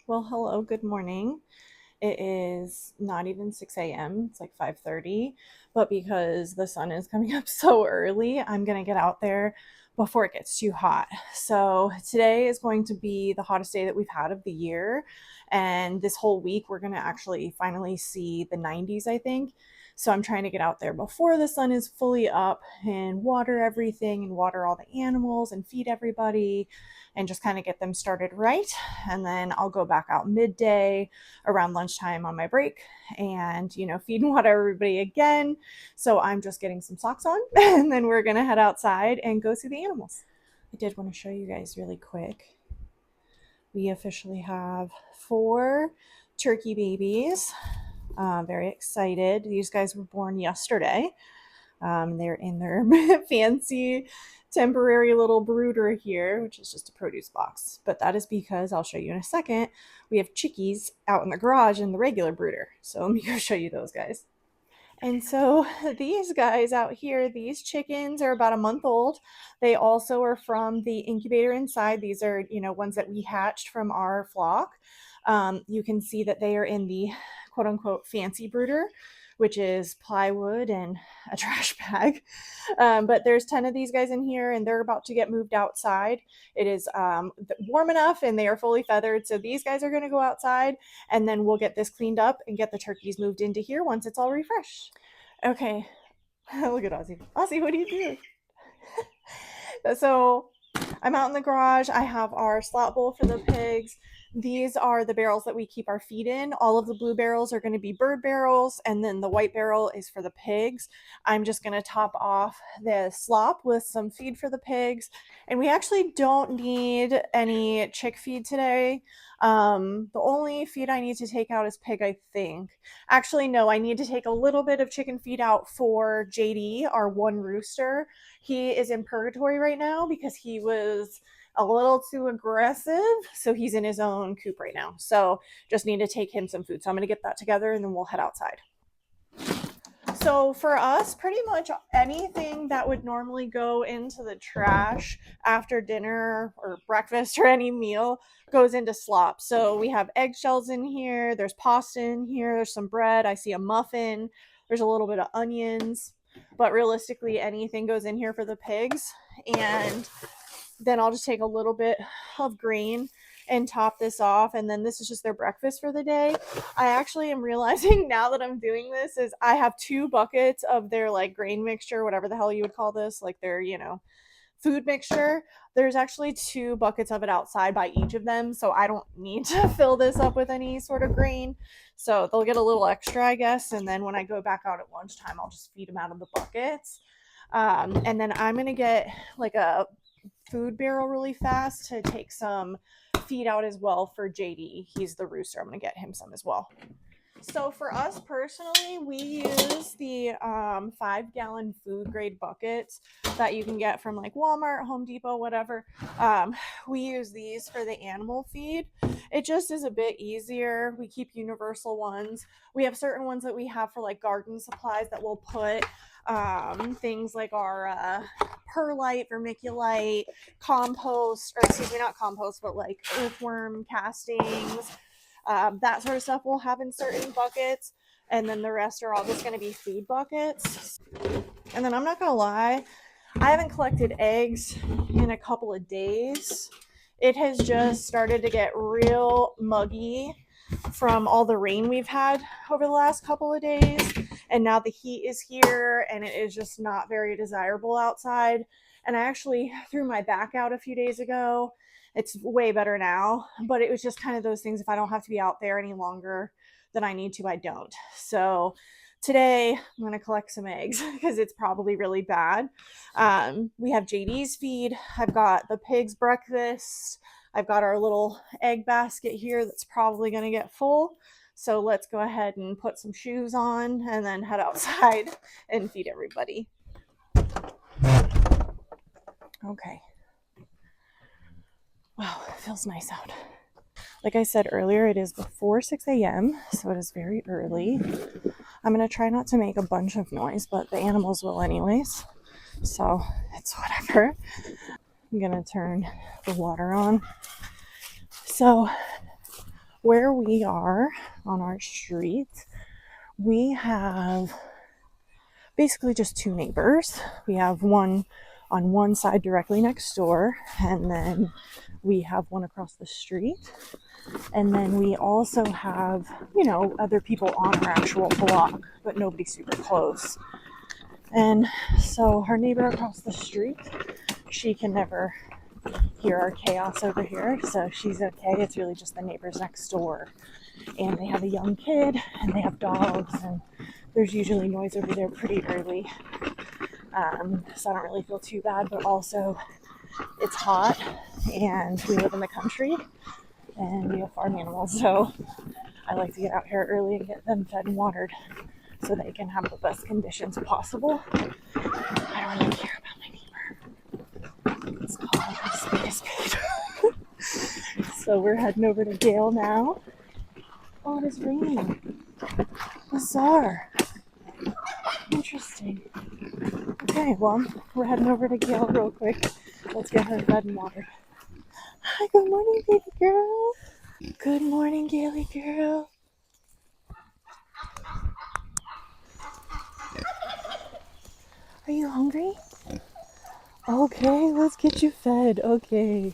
Well, hello, good morning. It is not even 6 a.m. It's like 5:30, but because the sun is coming up so early, I'm going to get out there before it gets too hot. So, today is going to be the hottest day that we've had of the year, and this whole week we're going to actually finally see the 90s, I think. So, I'm trying to get out there before the sun is fully up and water everything and water all the animals and feed everybody and just kind of get them started right. And then I'll go back out midday around lunchtime on my break and, feed and water everybody again. So I'm just getting some socks on and then we're going to head outside and go see the animals. I did want to show you guys really quick. We officially have 4 turkey babies. Very excited. These guys were born yesterday. They're in their fancy temporary little brooder here, which is just a produce box. But that is because I'll show you in a second. We have chickies out in the garage in the regular brooder. So let me go show you those guys. And so these guys out here, these chickens are about a month old. They also are from the incubator inside. These are, ones that we hatched from our flock. You can see that they are in the quote unquote fancy brooder, which is plywood and a trash bag. But there's 10 of these guys in here and they're about to get moved outside. It is warm enough and they are fully feathered. So these guys are going to go outside and then we'll get this cleaned up and get the turkeys moved into here once it's all refreshed. Okay. Look at Ozzy. Ozzy, what do you do? So I'm out in the garage. I have our slot bowl for the pigs. These are the barrels that we keep our feed in. All of the blue barrels are going to be bird barrels, and then the white barrel is for the pigs. I'm just going to top off the slop with some feed for the pigs. And we actually don't need any chick feed today. The only feed I need to take out is pig, I think. Actually, no, I need to take a little bit of chicken feed out for JD, our one rooster. He is in purgatory right now because he was a little too aggressive. So he's in his own coop right now. So just need to take him some food. So I'm going to get that together and then we'll head outside. So for us, pretty much anything that would normally go into the trash after dinner or breakfast or any meal goes into slop. So we have eggshells in here, there's pasta in here, there's some bread, I see a muffin, there's a little bit of onions, but realistically anything goes in here for the pigs. And then I'll just take a little bit of grain and top this off, and then this is just their breakfast for the day. I actually am realizing now that I'm doing this is I have 2 buckets of their like grain mixture, whatever the hell you would call this, like their food mixture. There's actually 2 buckets of it outside by each of them, so I don't need to fill this up with any sort of grain. So they'll get a little extra, I guess, and then when I go back out at lunchtime I'll just feed them out of the buckets. And then I'm gonna get like a food barrel really fast to take some feed out as well for JD. He's the rooster. I'm going to get him some as well. So for us personally, we use the 5-gallon food grade buckets that you can get from like Walmart, Home Depot, whatever. We use these for the animal feed. It just is a bit easier. We keep universal ones. We have certain ones that we have for like garden supplies that we'll put things like our perlite, vermiculite, compost, or excuse me, not compost, but like earthworm castings, that sort of stuff we'll have in certain buckets. And then the rest are all just going to be food buckets. And then I'm not going to lie, I haven't collected eggs in a couple of days. It has just started to get real muggy from all the rain we've had over the last couple of days. And now the heat is here and it is just not very desirable outside. And I actually threw my back out a few days ago. It's way better now, but it was just kind of those things. If I don't have to be out there any longer than I need to, I don't. So today I'm going to collect some eggs because it's probably really bad. We have JD's feed. I've got the pig's breakfast. I've got our little egg basket here that's probably going to get full. So let's go ahead and put some shoes on and then head outside and feed everybody. Okay. Wow, it feels nice out. Like I said earlier, it is before 6 a.m., so it is very early. I'm going to try not to make a bunch of noise, but the animals will anyways. So it's whatever. I'm going to turn the water on. So where we are on our street, we have basically just two neighbors. We have one on one side directly next door, and then we have one across the street. And then we also have, other people on our actual block, but nobody super close. And so our neighbor across the street, she can never hear our chaos over here, so she's okay. It's really just the neighbors next door. And they have a young kid, and they have dogs, and there's usually noise over there pretty early. So I don't really feel too bad, but also it's hot, and we live in the country, and we have farm animals, so I like to get out here early and get them fed and watered so they can have the best conditions possible. I don't really care about my neighbor. Let's call it a spade a spade. So we're heading over to Gale now. Oh, it is raining. Bizarre. Interesting. Okay, well, we're heading over to Gale real quick. Let's get her fed and watered. Hi, good morning, baby girl. Good morning, Gaily girl. Are you hungry? Okay, let's get you fed. Okay.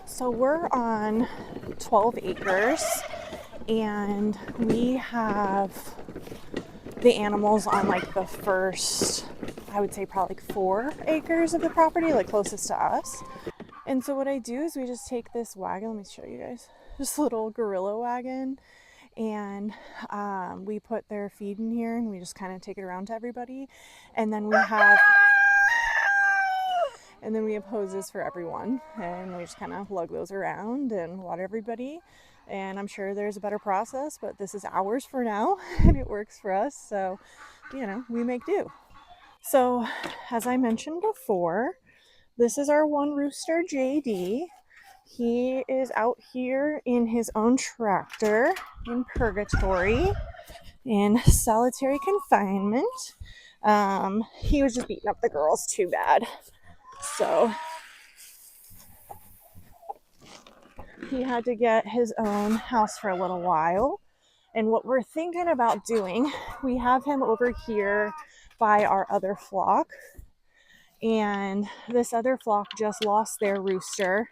So we're on 12 acres, and we have the animals on like the first, I would say probably like 4 acres of the property, like closest to us. And so what I do is we just take this wagon, let me show you guys, this little gorilla wagon, and we put their feed in here, and we just kind of take it around to everybody. And then we have hoses for everyone, and we just kind of lug those around and water everybody. And I'm sure there's a better process, but this is ours for now, and it works for us, so we make do. So as I mentioned before, this is our one rooster, JD. He is out here in his own tractor in purgatory, in solitary confinement. He was just beating up the girls too bad. So he had to get his own house for a little while. And what we're thinking about doing, we have him over here by our other flock. And this other flock just lost their rooster.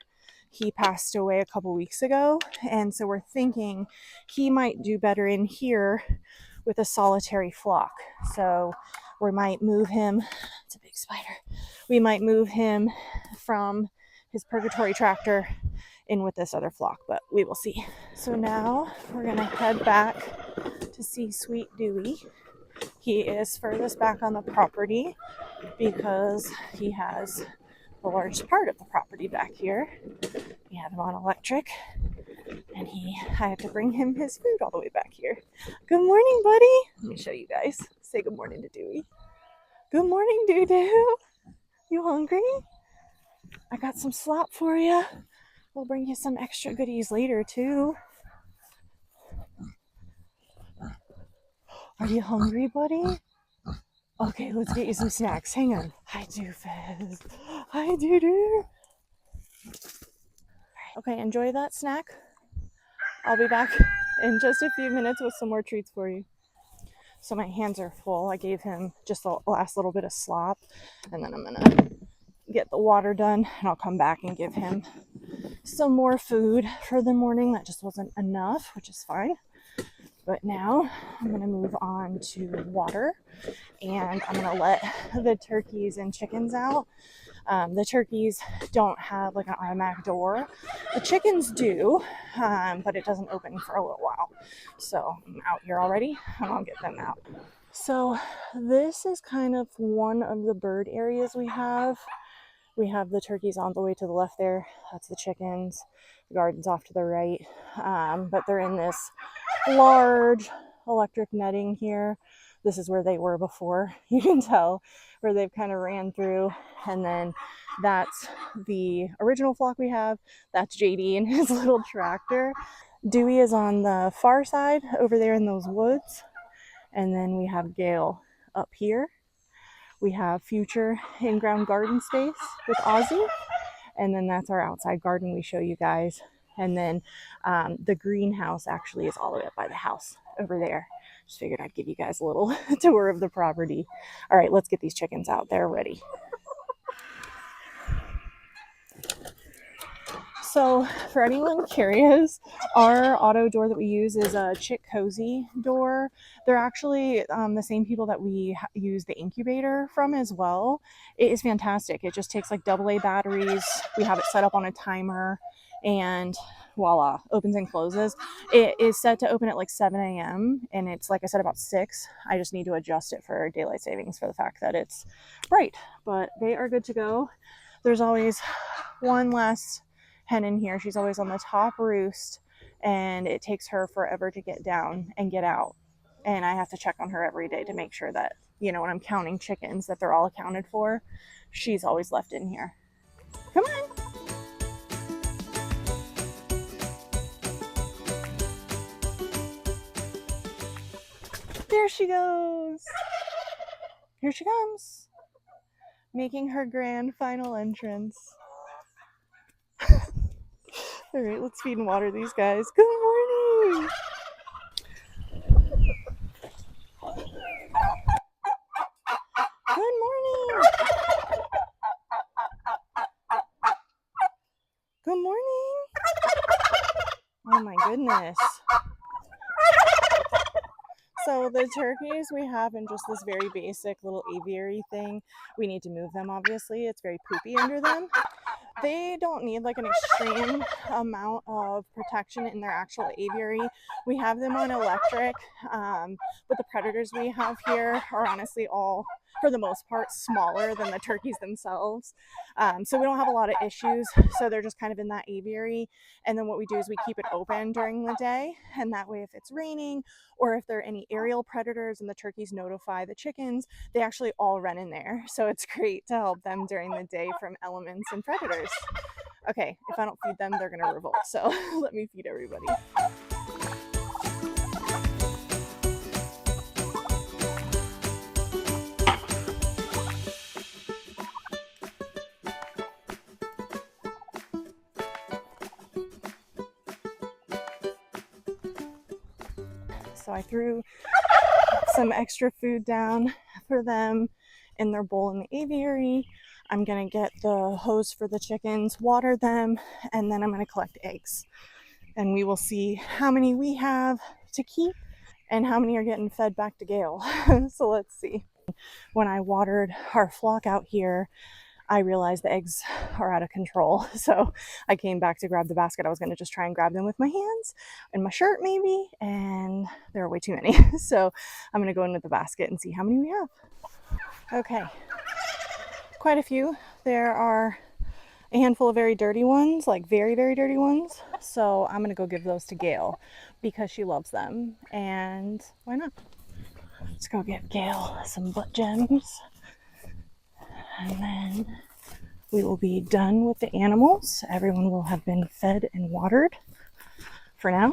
He passed away a couple weeks ago. And so we're thinking he might do better in here with a solitary flock. So we might move him, it's a big spider. We might move him from his purgatory tractor in with this other flock, but we will see. So now we're gonna head back to see Sweet Dewey. He is furthest back on the property because he has the largest part of the property back here. We have him on electric, and I have to bring him his food all the way back here. Good morning, buddy. Let me show you guys. Say good morning to Dewey. Good morning, Doo-Doo. You hungry? I got some slop for you. We'll bring you some extra goodies later, too. Are you hungry, buddy? Okay, let's get you some snacks. Hang on. Hi, Doofus. Hi, Doo-Doo. Okay, enjoy that snack. I'll be back in just a few minutes with some more treats for you. So my hands are full. I gave him just the last little bit of slop, and then I'm gonna get the water done, and I'll come back and give him some more food for the morning. That just wasn't enough, which is fine. But now I'm gonna move on to water, and I'm gonna let the turkeys and chickens out. The turkeys don't have like an automatic door. The chickens do, but it doesn't open for a little while. So I'm out here already, and I'll get them out. So this is kind of one of the bird areas we have. We have the turkeys on the way to the left there. That's the chickens. The garden's off to the right. But they're in this large electric netting here. This is where they were before. You can tell where they've kind of ran through. And then that's the original flock we have. That's JD and his little tractor. Dewey is on the far side over there in those woods. And then we have Gale up here. We have future in-ground garden space with Ozzy. And then that's our outside garden we show you guys. And then the greenhouse actually is all the way up by the house over there. Just figured I'd give you guys a little tour of the property. All right, let's get these chickens out. They're ready. So for anyone curious, our auto door that we use is a Chick Cozy door. They're actually the same people that we use the incubator from as well. It is fantastic. It just takes like AA batteries. We have it set up on a timer and voila, opens and closes. It is set to open at like 7 a.m. and it's, like I said, about 6. I just need to adjust it for daylight savings for the fact that it's bright, but they are good to go. There's always one last hen in here. She's always on the top roost and it takes her forever to get down and get out. And I have to check on her every day to make sure that, you know, when I'm counting chickens, that they're all accounted for. She's always left in here. Come on. There she goes. Here she comes, making her grand final entrance. All right, let's feed and water these guys. Good morning. Good morning. Good morning. Oh my goodness. So the turkeys we have in just this very basic little aviary thing. We need to move them, obviously. It's very poopy under them. They don't need like an extreme amount of protection in their actual aviary. We have them on electric, but the predators we have here are honestly all, for the most part, smaller than the turkeys themselves. So we don't have a lot of issues. So they're just kind of in that aviary. And then what we do is we keep it open during the day. And that way, if it's raining or if there are any aerial predators and the turkeys notify the chickens, they actually all run in there. So it's great to help them during the day from elements and predators. Okay, if I don't feed them, they're gonna revolt. So let me feed everybody. So I threw some extra food down for them in their bowl in the aviary. I'm gonna get the hose for the chickens, water them, and then I'm gonna collect eggs. And we will see how many we have to keep and how many are getting fed back to Gail. So let's see. When I watered our flock out here, I realized the eggs are out of control. So I came back to grab the basket. I was going to just try and grab them with my hands and my shirt maybe, and there are way too many. So I'm going to go in with the basket and see how many we have. Okay, quite a few. There are a handful of very dirty ones, like very, very dirty ones. So I'm going to go give those to Gail because she loves them, and why not? Let's go give Gail some butt gems. And then we will be done with the animals. Everyone will have been fed and watered for now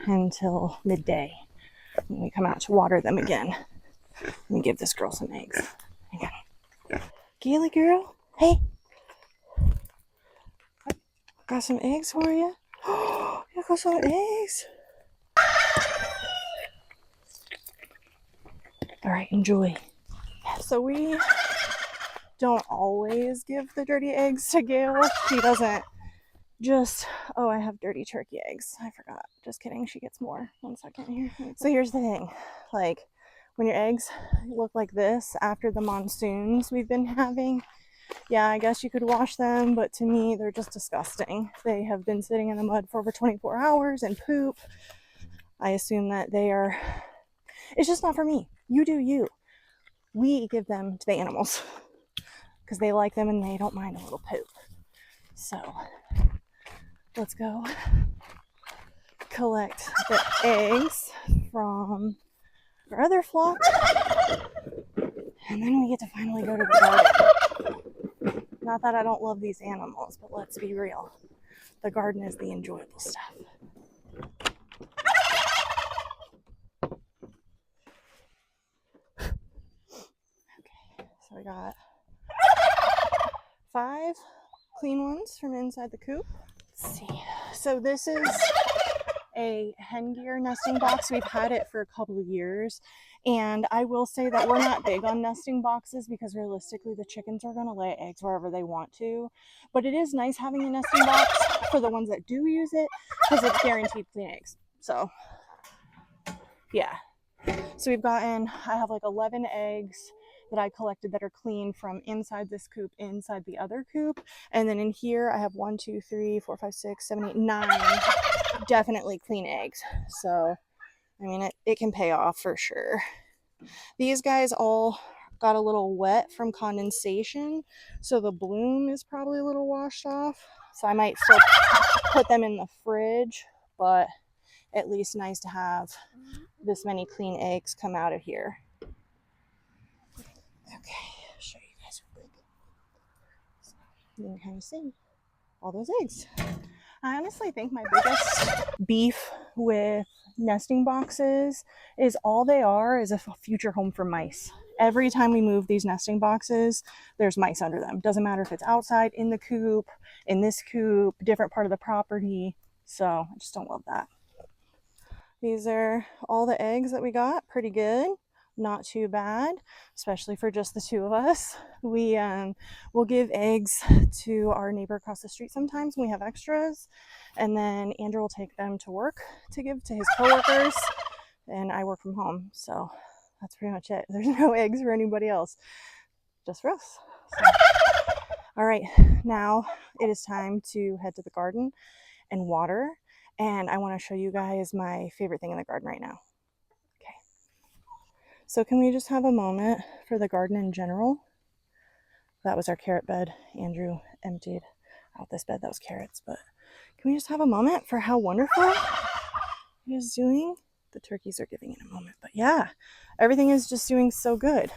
until midday when we come out to water them again. Let me give this girl some eggs. Hang on. Gaily girl, hey. Got some eggs for you. Oh, I got some eggs. All right, enjoy. So we don't always give the dirty eggs to Gail. She doesn't just, oh, I have dirty turkey eggs. I forgot. Just kidding. She gets more. 1 second here. So here's the thing. Like, when your eggs look like this after the monsoons we've been having, yeah, I guess you could wash them, but to me, they're just disgusting. They have been sitting in the mud for over 24 hours and poop. I assume that they are, it's just not for me. You do you. We give them to the animals because they like them and they don't mind a little poop. So let's go collect the eggs from our other flock, and then we get to finally go to the garden. Not that I don't love these animals, but let's be real. The garden is the enjoyable stuff. Okay, so I got 5 clean ones from inside the coop. Let's see. So this is a hen gear nesting box. We've had it for a couple of years, and I will say that we're not big on nesting boxes because realistically the chickens are going to lay eggs wherever they want to, but it is nice having a nesting box for the ones that do use it because it's guaranteed clean eggs. So yeah, so I have like 11 eggs that I collected that are clean from inside this coop, inside the other coop. And then in here, I have 1, 2, 3, 4, 5, 6, 7, 8, 9 definitely clean eggs. So, I mean, it can pay off for sure. These guys all got a little wet from condensation, so the bloom is probably a little washed off. So I might still put them in the fridge, but at least nice to have this many clean eggs come out of here. Okay, I'll show you guys real quick. So you can kind of see all those eggs. I honestly think my biggest beef with nesting boxes is all they are is a future home for mice. Every time we move these nesting boxes, there's mice under them. Doesn't matter if it's outside, in the coop, in this coop, different part of the property. So I just don't love that. These are all the eggs that we got. Pretty good. Not too bad, especially for just the two of us. We will give eggs to our neighbor across the street sometimes when we have extras, and then Andrew will take them to work to give to his coworkers, and I work from home. So that's pretty much it. There's no eggs for anybody else, just for us. So. All right, now it is time to head to the garden and water, and I want to show you guys my favorite thing in the garden right now. So can we just have a moment for the garden in general? That was our carrot bed. Andrew emptied out this bed that was carrots, but can we just have a moment for how wonderful it is doing? The turkeys are giving in a moment, but yeah, everything is just doing so good.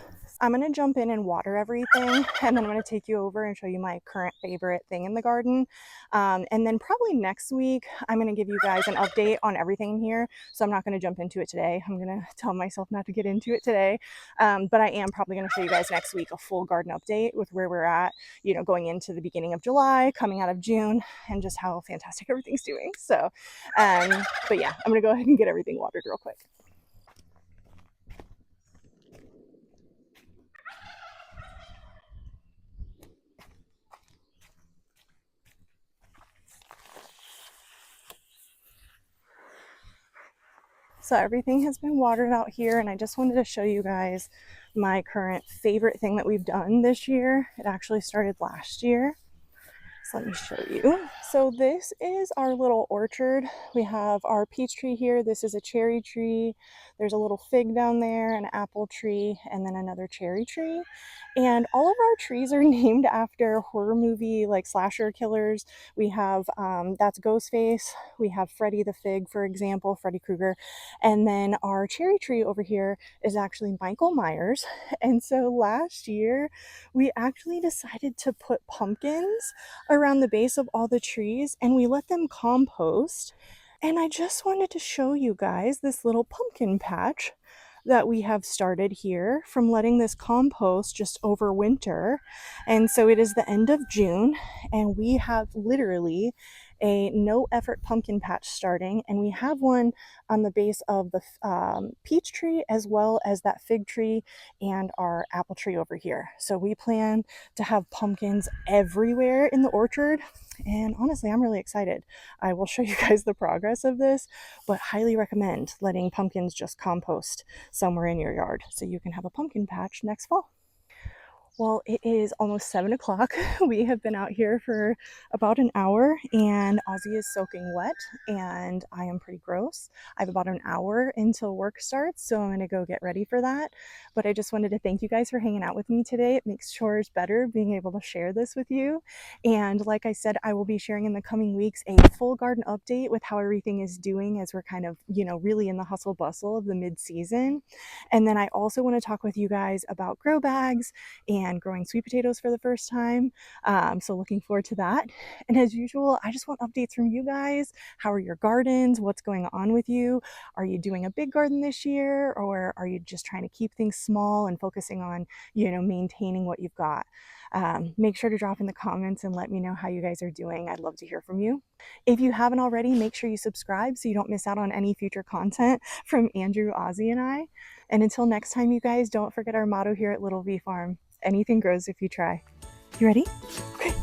I'm going to jump in and water everything, and then I'm going to take you over and show you my current favorite thing in the garden. And then probably next week, I'm going to give you guys an update on everything here. So I'm not going to jump into it today. I'm going to tell myself not to get into it today. But I am probably going to show you guys next week a full garden update with where we're at, you know, going into the beginning of July, coming out of June, and just how fantastic everything's doing. So, but yeah, I'm going to go ahead and get everything watered real quick. So everything has been watered out here, and I just wanted to show you guys my current favorite thing that we've done this year. It actually started last year. So let me show you. So this is our little orchard. We have our peach tree here. This is a cherry tree. There's a little fig down there, an apple tree, and then another cherry tree. And all of our trees are named after horror movie like slasher killers. We have that's Ghostface. We have Freddy the Fig, for example, Freddy Krueger. And then our cherry tree over here is actually Michael Myers. And so last year we actually decided to put pumpkins around the base of all the trees, and we let them compost. And I just wanted to show you guys this little pumpkin patch that we have started here from letting this compost just overwinter. And so it is the end of June, and we have literally a no effort pumpkin patch starting, and we have one on the base of the peach tree as well as that fig tree and our apple tree over here. So we plan to have pumpkins everywhere in the orchard, and honestly I'm really excited. I will show you guys the progress of this, but highly recommend letting pumpkins just compost somewhere in your yard so you can have a pumpkin patch next fall. Well, it is almost 7 o'clock. We have been out here for about an hour, and Ozzy is soaking wet, and I am pretty gross. I have about an hour until work starts, so I'm going to go get ready for that. But I just wanted to thank you guys for hanging out with me today. It makes chores better being able to share this with you. And like I said, I will be sharing in the coming weeks a full garden update with how everything is doing as we're kind of, you know, really in the hustle bustle of the mid-season. And then I also want to talk with you guys about grow bags and and growing sweet potatoes for the first time. So looking forward to that. And as usual, I just want updates from you guys. How are your gardens? What's going on with you? Are you doing a big garden this year, or are you just trying to keep things small and focusing on, maintaining what you've got? Make sure to drop in the comments and let me know how you guys are doing. I'd love to hear from you. If you haven't already, make sure you subscribe so you don't miss out on any future content from Andrew, Ozzy, and I. And until next time, you guys, don't forget our motto here at Little V Farm: anything grows if you try. You ready? Okay.